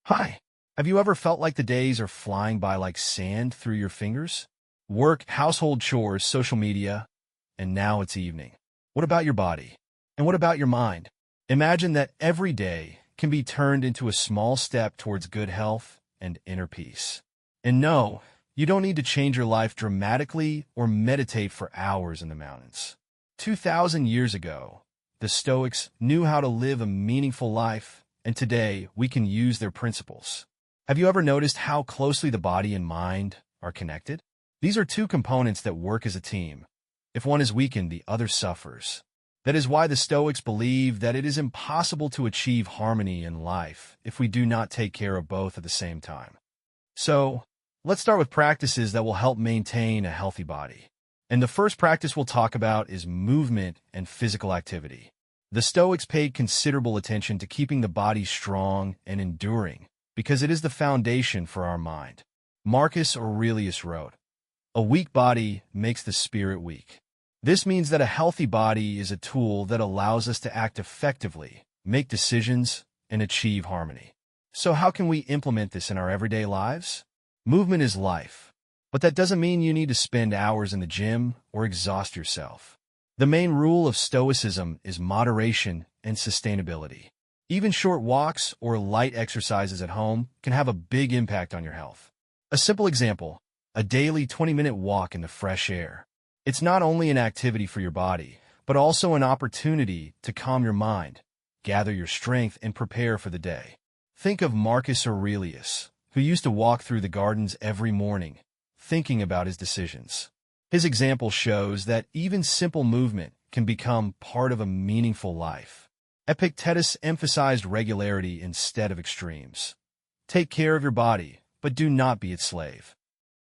Hi. Have you ever felt like the days are flying by like sand through your fingers? Work, household chores, social media, and now it's evening. What about your body? And what about your mind? Imagine that every day can be turned into a small step towards good health and inner peace. And no, you don't need to change your life dramatically or meditate for hours in the mountains. 2,000 years ago, the Stoics knew how to live a meaningful life, and today we can use their principles. Have you ever noticed how closely the body and mind are connected? These are two components that work as a team. If one is weakened, the other suffers. That is why the Stoics believe that it is impossible to achieve harmony in life if we do not take care of both at the same time. So, let's start with practices that will help maintain a healthy body. And the first practice we'll talk about is movement and physical activity. The Stoics paid considerable attention to keeping the body strong and enduring because it is the foundation for our mind. Marcus Aurelius wrote, "A weak body makes the spirit weak." This means that a healthy body is a tool that allows us to act effectively, make decisions, and achieve harmony. So how can we implement this in our everyday lives? Movement is life, but that doesn't mean you need to spend hours in the gym or exhaust yourself. The main rule of Stoicism is moderation and sustainability. Even short walks or light exercises at home can have a big impact on your health. A simple example, a daily 20-minute walk in the fresh air. It's not only an activity for your body, but also an opportunity to calm your mind, gather your strength, and prepare for the day. Think of Marcus Aurelius, who used to walk through the gardens every morning, thinking about his decisions. His example shows that even simple movement can become part of a meaningful life. Epictetus emphasized regularity instead of extremes. Take care of your body, but do not be its slave.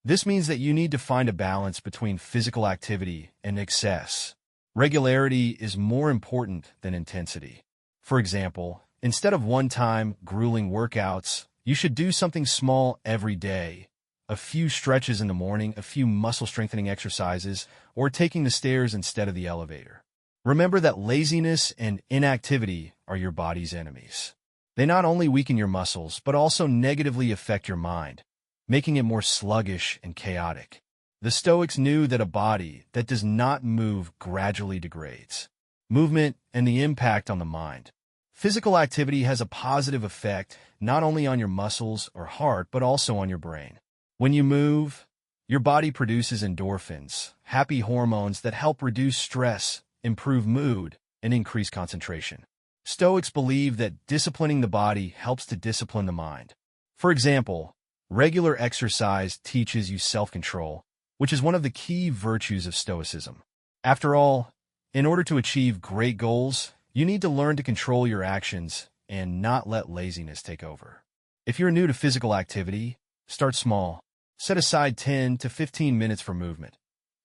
This means that you need to find a balance between physical activity and excess. Regularity is more important than intensity. For example, instead of one-time, grueling workouts, you should do something small every day. A few stretches in the morning, a few muscle-strengthening exercises, or taking the stairs instead of the elevator. Remember that laziness and inactivity are your body's enemies. They not only weaken your muscles, but also negatively affect your mind, making it more sluggish and chaotic. The Stoics knew that a body that does not move gradually degrades. Movement and the impact on the mind. Physical activity has a positive effect not only on your muscles or heart, but also on your brain. When you move, your body produces endorphins, happy hormones that help reduce stress, improve mood, and increase concentration. Stoics believe that disciplining the body helps to discipline the mind. For example, regular exercise teaches you self-control, which is one of the key virtues of Stoicism. After all, in order to achieve great goals, you need to learn to control your actions and not let laziness take over. If you're new to physical activity, start small. Set aside 10 to 15 minutes for movement.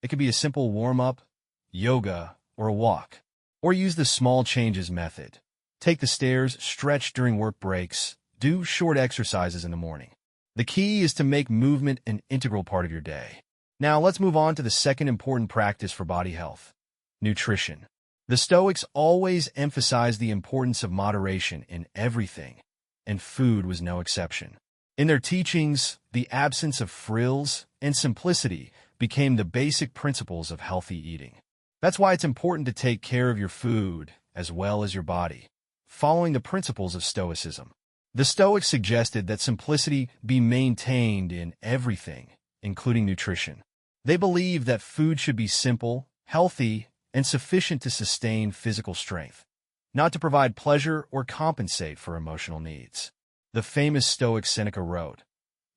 It could be a simple warm-up, yoga, or a walk. Or use the small changes method. Take the stairs, stretch during work breaks, do short exercises in the morning. The key is to make movement an integral part of your day. Now let's move on to the second important practice for body health: nutrition. The Stoics always emphasized the importance of moderation in everything, and food was no exception. In their teachings, the absence of frills and simplicity became the basic principles of healthy eating. That's why it's important to take care of your food as well as your body, following the principles of Stoicism. The Stoics suggested that simplicity be maintained in everything, including nutrition. They believed that food should be simple, healthy, and sufficient to sustain physical strength, not to provide pleasure or compensate for emotional needs. The famous Stoic Seneca wrote,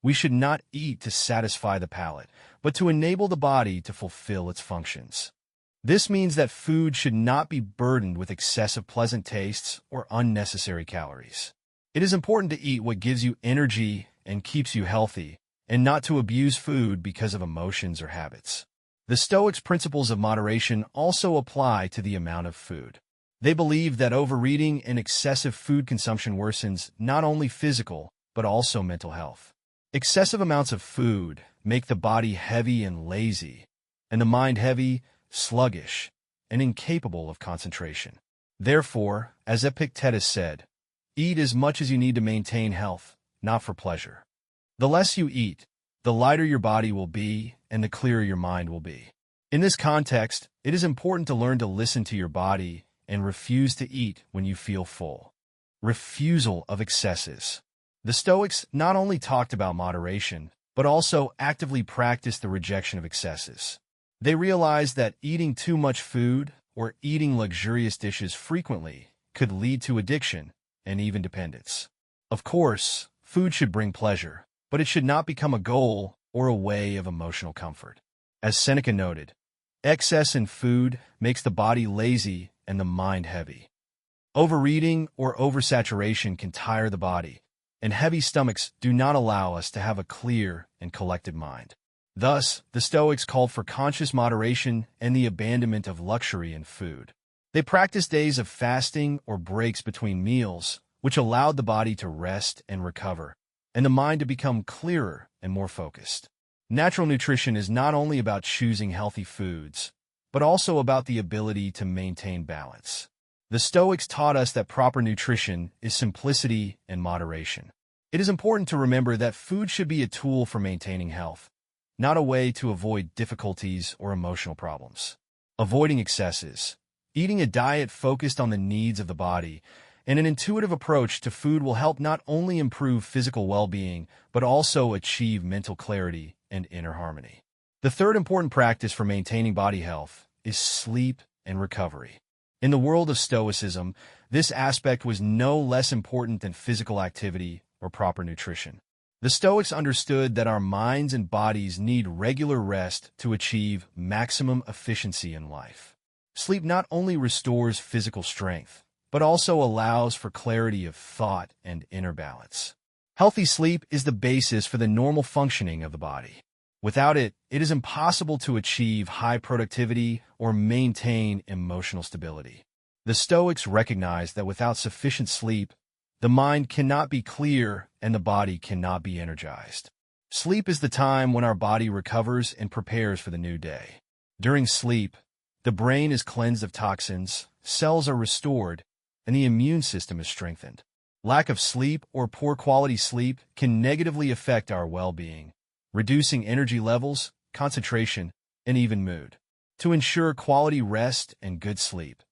"We should not eat to satisfy the palate, but to enable the body to fulfill its functions." This means that food should not be burdened with excessive pleasant tastes or unnecessary calories. It is important to eat what gives you energy and keeps you healthy, and not to abuse food because of emotions or habits. The Stoics' principles of moderation also apply to the amount of food. They believe that overeating and excessive food consumption worsens not only physical, but also mental health. Excessive amounts of food make the body heavy and lazy, and the mind heavy, sluggish, and incapable of concentration. Therefore, as Epictetus said, eat as much as you need to maintain health, not for pleasure. The less you eat, the lighter your body will be and the clearer your mind will be. In this context, it is important to learn to listen to your body and refuse to eat when you feel full. Refusal of excesses. The Stoics not only talked about moderation, but also actively practiced the rejection of excesses. They realized that eating too much food or eating luxurious dishes frequently could lead to addiction and even dependence. Of course, food should bring pleasure, but it should not become a goal or a way of emotional comfort. As Seneca noted, excess in food makes the body lazy and the mind heavy. Overeating or oversaturation can tire the body, and heavy stomachs do not allow us to have a clear and collected mind. Thus, the Stoics called for conscious moderation and the abandonment of luxury in food. They practiced days of fasting or breaks between meals, which allowed the body to rest and recover, and the mind to become clearer and more focused. Natural nutrition is not only about choosing healthy foods, but also about the ability to maintain balance. The Stoics taught us that proper nutrition is simplicity and moderation. It is important to remember that food should be a tool for maintaining health, not a way to avoid difficulties or emotional problems. Avoiding excesses. Eating a diet focused on the needs of the body and an intuitive approach to food will help not only improve physical well-being, but also achieve mental clarity and inner harmony. The third important practice for maintaining body health is sleep and recovery. In the world of Stoicism, this aspect was no less important than physical activity or proper nutrition. The Stoics understood that our minds and bodies need regular rest to achieve maximum efficiency in life. Sleep not only restores physical strength, but also allows for clarity of thought and inner balance. Healthy sleep is the basis for the normal functioning of the body. Without it, it is impossible to achieve high productivity or maintain emotional stability. The Stoics recognized that without sufficient sleep, the mind cannot be clear and the body cannot be energized. Sleep is the time when our body recovers and prepares for the new day. During sleep, the brain is cleansed of toxins, cells are restored, and the immune system is strengthened. Lack of sleep or poor quality sleep can negatively affect our well-being, reducing energy levels, concentration, and even mood. To ensure quality rest and good sleep,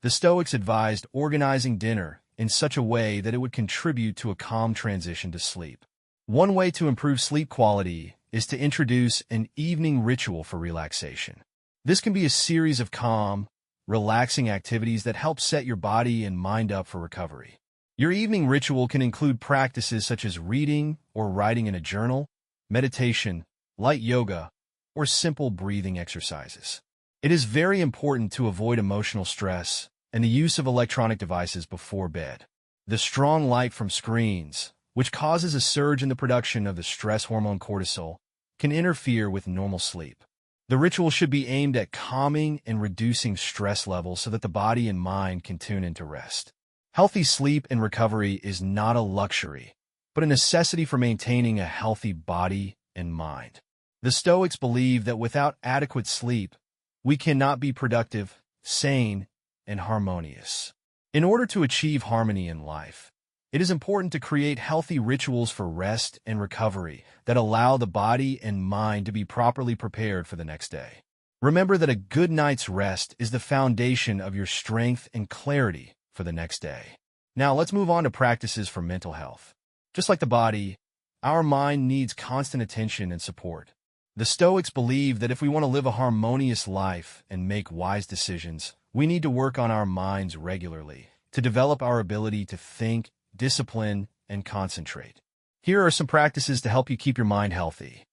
the Stoics advised organizing dinner in such a way that it would contribute to a calm transition to sleep. One way to improve sleep quality is to introduce an evening ritual for relaxation. This can be a series of calm, relaxing activities that help set your body and mind up for recovery. Your evening ritual can include practices such as reading or writing in a journal, meditation, light yoga, or simple breathing exercises. It is very important to avoid emotional stress and the use of electronic devices before bed. The strong light from screens, which causes a surge in the production of the stress hormone cortisol, can interfere with normal sleep. The ritual should be aimed at calming and reducing stress levels so that the body and mind can tune into rest. Healthy sleep and recovery is not a luxury, but a necessity for maintaining a healthy body and mind. The Stoics believe that without adequate sleep, we cannot be productive, sane, and harmonious. In order to achieve harmony in life, it is important to create healthy rituals for rest and recovery that allow the body and mind to be properly prepared for the next day. Remember that a good night's rest is the foundation of your strength and clarity for the next day. Now let's move on to practices for mental health. Just like the body, our mind needs constant attention and support. The Stoics believe that if we want to live a harmonious life and make wise decisions, we need to work on our minds regularly to develop our ability to think, discipline, and concentrate. Here are some practices to help you keep your mind healthy.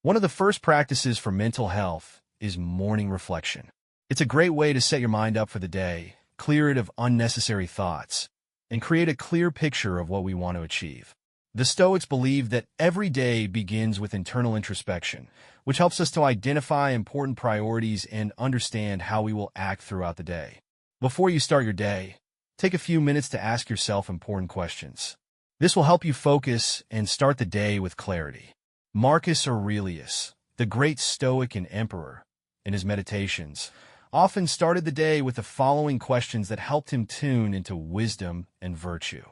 One of the first practices for mental health is morning reflection. It's a great way to set your mind up for the day, clear it of unnecessary thoughts, and create a clear picture of what we want to achieve. The Stoics believe that every day begins with internal introspection, which helps us to identify important priorities and understand how we will act throughout the day. Before you start your day, take a few minutes to ask yourself important questions. This will help you focus and start the day with clarity. Marcus Aurelius, the great Stoic and emperor, in his meditations, often started the day with the following questions that helped him tune into wisdom and virtue.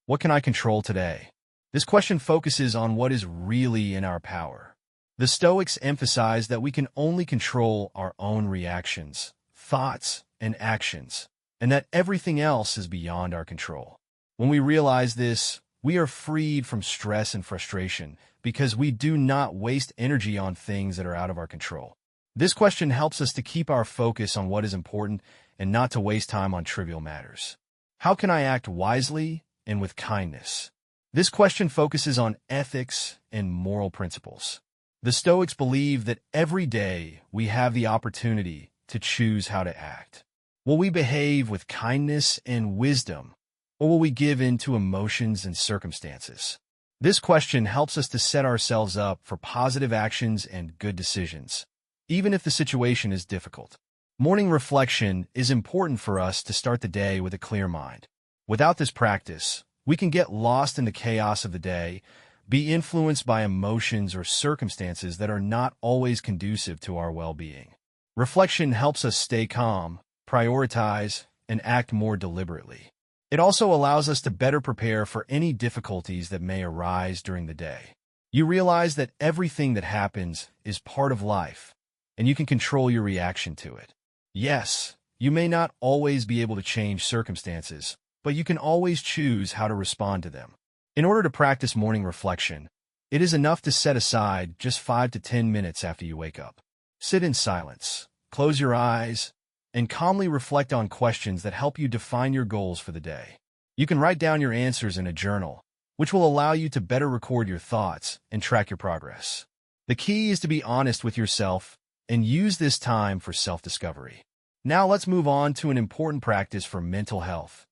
What can I control today? This question focuses on what is really in our power. The Stoics emphasize that we can only control our own reactions, thoughts, and actions, and that everything else is beyond our control. When we realize this, we are freed from stress and frustration because we do not waste energy on things that are out of our control. This question helps us to keep our focus on what is important and not to waste time on trivial matters. How can I act wisely and with kindness? This question focuses on ethics and moral principles. The Stoics believe that every day we have the opportunity to choose how to act. Will we behave with kindness and wisdom, or will we give in to emotions and circumstances? This question helps us to set ourselves up for positive actions and good decisions, even if the situation is difficult. Morning reflection is important for us to start the day with a clear mind. Without this practice, we can get lost in the chaos of the day, be influenced by emotions or circumstances that are not always conducive to our well-being. Reflection helps us stay calm, prioritize, and act more deliberately. It also allows us to better prepare for any difficulties that may arise during the day. You realize that everything that happens is part of life, and you can control your reaction to it. Yes, you may not always be able to change circumstances, but you can always choose how to respond to them. In order to practice morning reflection, it is enough to set aside just 5 to 10 minutes after you wake up. Sit in silence, close your eyes, and calmly reflect on questions that help you define your goals for the day. You can write down your answers in a journal, which will allow you to better record your thoughts and track your progress. The key is to be honest with yourself and use this time for self-discovery. Now let's move on to an important practice for mental health: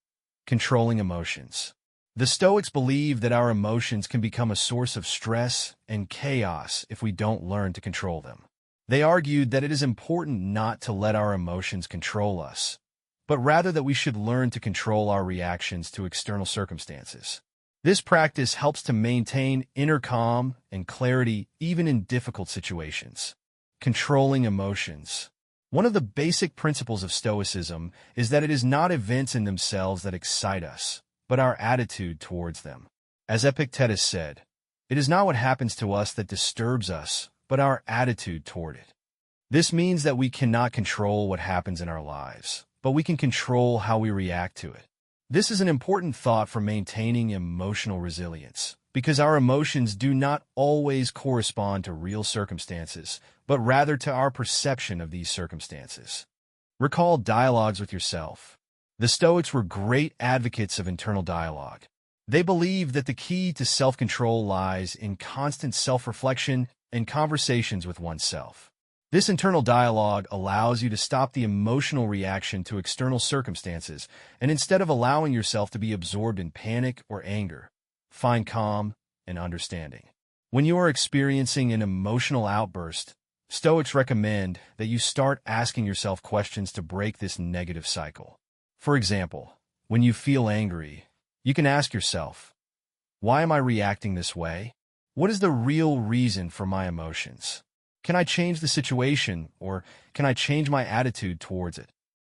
controlling emotions. The Stoics believe that our emotions can become a source of stress and chaos if we don't learn to control them. They argued that it is important not to let our emotions control us, but rather that we should learn to control our reactions to external circumstances. This practice helps to maintain inner calm and clarity even in difficult situations. Controlling emotions. One of the basic principles of Stoicism is that it is not events in themselves that excite us, but our attitude towards them. As Epictetus said, "It is not what happens to us that disturbs us, but our attitude toward it." This means that we cannot control what happens in our lives, but we can control how we react to it. This is an important thought for maintaining emotional resilience, because our emotions do not always correspond to real circumstances, but rather to our perception of these circumstances. Recall dialogues with yourself. The Stoics were great advocates of internal dialogue. They believed that the key to self-control lies in constant self-reflection and conversations with oneself. This internal dialogue allows you to stop the emotional reaction to external circumstances, and instead of allowing yourself to be absorbed in panic or anger, find calm and understanding. When you are experiencing an emotional outburst, Stoics recommend that you start asking yourself questions to break this negative cycle. For example, when you feel angry, you can ask yourself, "Why am I reacting this way? What is the real reason for my emotions? Can I change the situation, or can I change my attitude towards it?"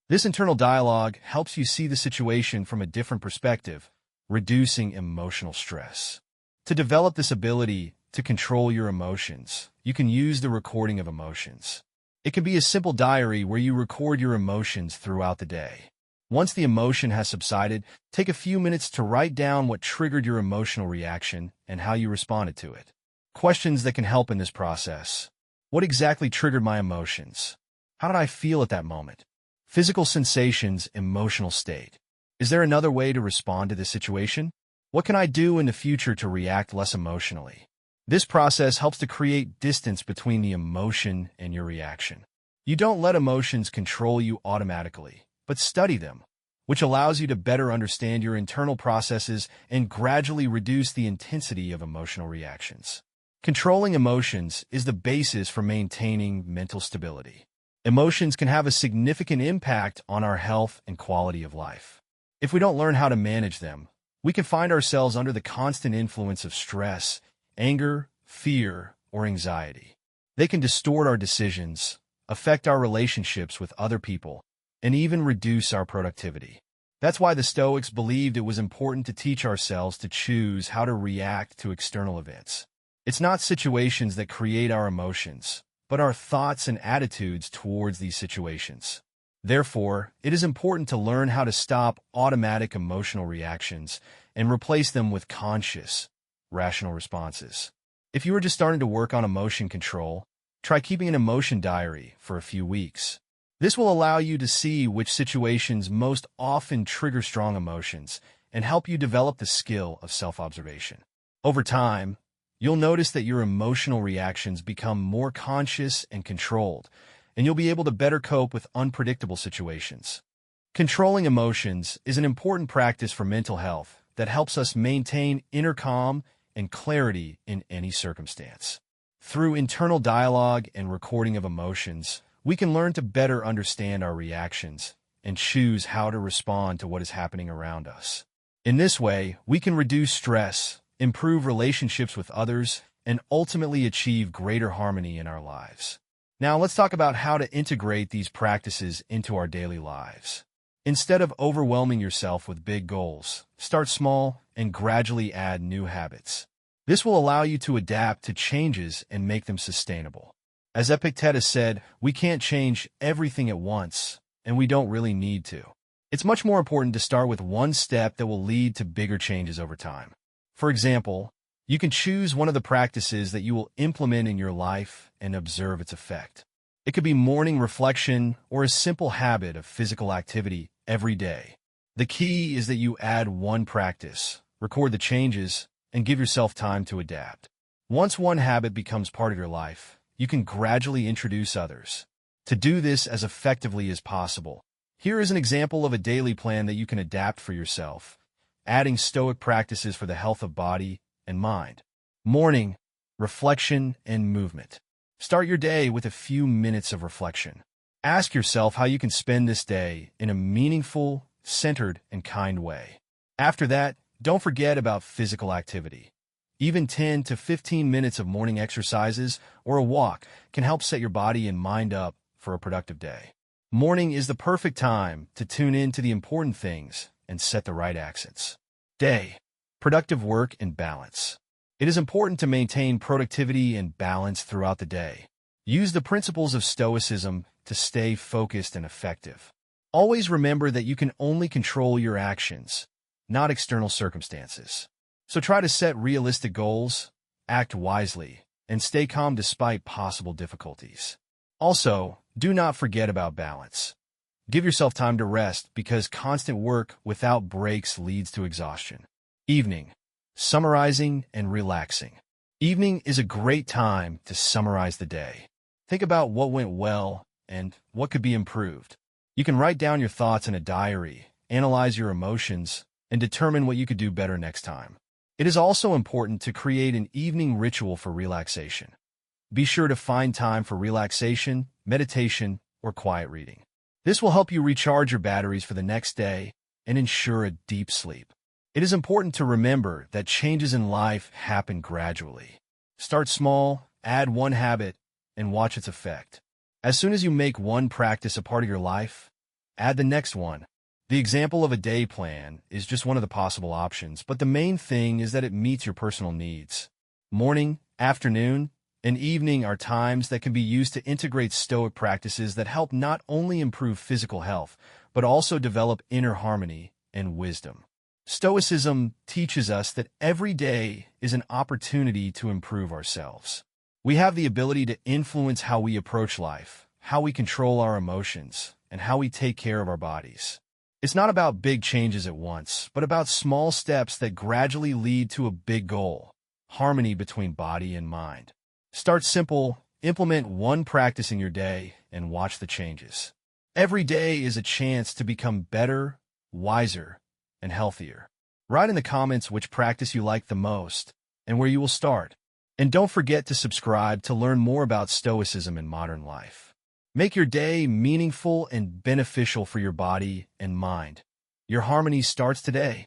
This internal dialogue helps you see the situation from a different perspective, reducing emotional stress. To develop this ability to control your emotions, you can use the recording of emotions. It can be a simple diary where you record your emotions throughout the day. Once the emotion has subsided, take a few minutes to write down what triggered your emotional reaction and how you responded to it. Questions that can help in this process: what exactly triggered my emotions? How did I feel at that moment? Physical sensations, emotional state. Is there another way to respond to this situation? What can I do in the future to react less emotionally? This process helps to create distance between the emotion and your reaction. You don't let emotions control you automatically, but study them, which allows you to better understand your internal processes and gradually reduce the intensity of emotional reactions. Controlling emotions is the basis for maintaining mental stability. Emotions can have a significant impact on our health and quality of life. If we don't learn how to manage them, we can find ourselves under the constant influence of stress, anger, fear, or anxiety. They can distort our decisions, affect our relationships with other people, and even reduce our productivity. That's why the Stoics believed it was important to teach ourselves to choose how to react to external events. It's not situations that create our emotions, but our thoughts and attitudes towards these situations. Therefore, it is important to learn how to stop automatic emotional reactions and replace them with conscious, rational responses. If you are just starting to work on emotion control, try keeping an emotion diary for a few weeks. This will allow you to see which situations most often trigger strong emotions and help you develop the skill of self-observation. Over time, you'll notice that your emotional reactions become more conscious and controlled, and you'll be able to better cope with unpredictable situations. Controlling emotions is an important practice for mental health that helps us maintain inner calm and clarity in any circumstance. Through internal dialogue and recording of emotions, we can learn to better understand our reactions and choose how to respond to what is happening around us. In this way, we can reduce stress, improve relationships with others, and ultimately achieve greater harmony in our lives. Now, let's talk about how to integrate these practices into our daily lives. Instead of overwhelming yourself with big goals, start small and gradually add new habits. This will allow you to adapt to changes and make them sustainable. As Epictetus said, we can't change everything at once, and we don't really need to. It's much more important to start with one step that will lead to bigger changes over time. For example, you can choose one of the practices that you will implement in your life and observe its effect. It could be morning reflection or a simple habit of physical activity every day. The key is that you add one practice, record the changes, and give yourself time to adapt. Once one habit becomes part of your life, you can gradually introduce others. To do this as effectively as possible, here is an example of a daily plan that you can adapt for yourself, adding Stoic practices for the health of body and mind. Morning, reflection, and movement. Start your day with a few minutes of reflection. Ask yourself how you can spend this day in a meaningful, centered, and kind way. After that, don't forget about physical activity. Even 10 to 15 minutes of morning exercises or a walk can help set your body and mind up for a productive day. Morning is the perfect time to tune in to the important things and set the right accents. Day, productive work and balance. It is important to maintain productivity and balance throughout the day. Use the principles of Stoicism to stay focused and effective. Always remember that you can only control your actions, not external circumstances. So try to set realistic goals, act wisely, and stay calm despite possible difficulties. Also, do not forget about balance. Give yourself time to rest because constant work without breaks leads to exhaustion. Evening, summarizing and relaxing. Evening is a great time to summarize the day. Think about what went well and what could be improved. You can write down your thoughts in a diary, analyze your emotions, and determine what you could do better next time. It is also important to create an evening ritual for relaxation. Be sure to find time for relaxation, meditation, or quiet reading. This will help you recharge your batteries for the next day and ensure a deep sleep. It is important to remember that changes in life happen gradually. Start small, add one habit, and watch its effect. As soon as you make one practice a part of your life, add the next one. The example of a day plan is just one of the possible options, but the main thing is that it meets your personal needs. Morning, afternoon, and evening are times that can be used to integrate Stoic practices that help not only improve physical health, but also develop inner harmony and wisdom. Stoicism teaches us that every day is an opportunity to improve ourselves. We have the ability to influence how we approach life, how we control our emotions, and how we take care of our bodies. It's not about big changes at once, but about small steps that gradually lead to a big goal, harmony between body and mind. Start simple, implement one practice in your day, and watch the changes. Every day is a chance to become better, wiser, and healthier. Write in the comments which practice you like the most and where you will start. And don't forget to subscribe to learn more about Stoicism in modern life. Make your day meaningful and beneficial for your body and mind. Your harmony starts today.